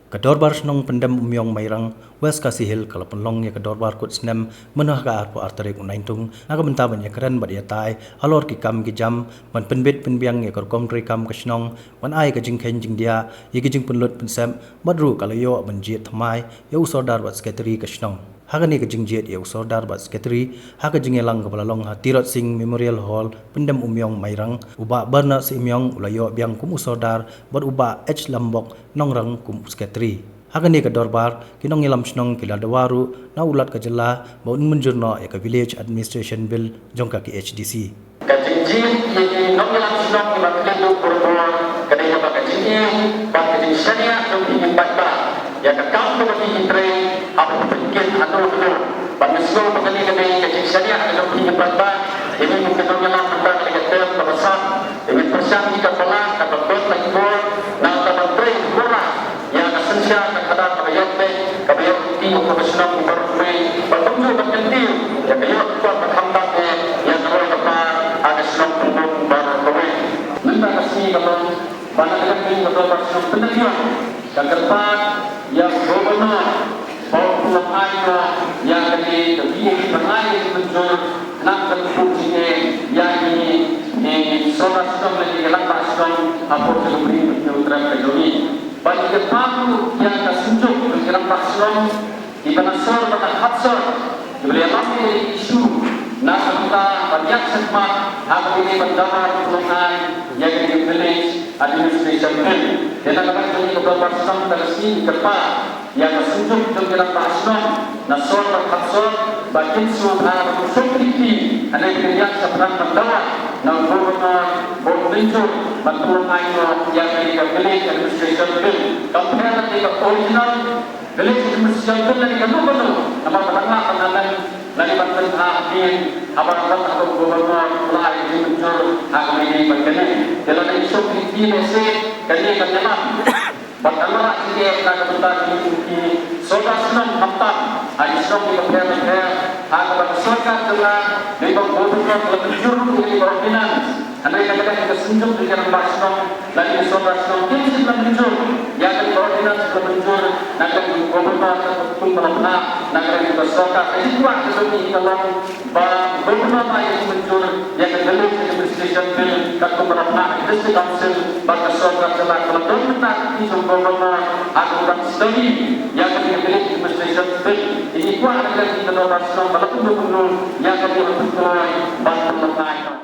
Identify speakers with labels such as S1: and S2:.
S1: Kadorbar senong pendem umyong mairang West Kasihil kalau penlong ya kadorbar kut senem menuh ka arpo arterik unaintung naga bentaban ya keren bad ya tai alor ki kam ki jam man penbit penbiang ya korkom tri kam kasnong man ai ka jingkhen jing dia ya ki jing penlut pensem badru kalau yo banjit thamai ya usordar bat sekretari kasnong hagani ka jingjiat ya usordar bat sekretari haga jingelang ka balalong Tirot Singh Memorial Hall pendem umyong mairang uba barna si umyong ulayo biang kum usordar bad uba H Lambok nongrang kum sekretari hagani ka dorbar kinong ilam snong kila dawaru na ulat ka jela baun menjurno ya ka village administration bill jongka ki HDC
S2: ka jingjit ye nong ilam snong ki baklidu kurbo kadai ka jingjit ba ka jing syariah jong ki batba ya ka kam to ki intre apa pikir anu dulu bangeslo bagani kadai ka jing syariah jong ki batba ini mungkin nong ilam tentang negatif bersam ini persang ki kepala ka doktor lagi bo na ka menteri kurang yang esensial terhadap kabayat ti profesional berfui bertemu berkentil ya kayu kuat berhambat yang kalau apa ada senang pun berfui minta kasih kalau mana dengan ini kalau bersenang penelitian dan kedepan yang gubernur Pulau Aino yang dari kebiayaan pengair muncul nak terfungsinya yang ini saudara lagi kelak sedang apa seberi untuk terpenuhi bagi kepamu yang tersunjuk dengan paslon di penasor pada hatsor beliau ambil isu nak kita banyak semak hal ini berdamai pelungan yang di village administration bill dan akan ini beberapa paslon tersi kepa yang tersunjuk dengan paslon nasor pada hatsor bagi suara seperti ada yang seberang berdamai nak berbentuk bantuan air yang di village administration bill compare dengan original village administration bill dari gubernur nama pertama penangan dari bantuan hakim abang atau gubernur mulai muncul hak ini berkenaan dalam isu PPC kali kenyaman pertama dia akan bertanya di soal senang hamtam ada senang di compare hak bersesuaian dengan dengan gubernur lebih di provinsi anda yang akan kesenjuk dengan pasno lagi soal ini sudah muncul yang dari koordinasi sudah muncul nanti gubernur pun melapor nanti kita soal ini kuat seperti kalau gubernur yang muncul yang kedua administration bill kalau melapor district council pada soal telah melapor itu gubernur aturan studi yang kedua administration bill ini kuat lagi kita pasno melapor gubernur yang kedua bantu melapor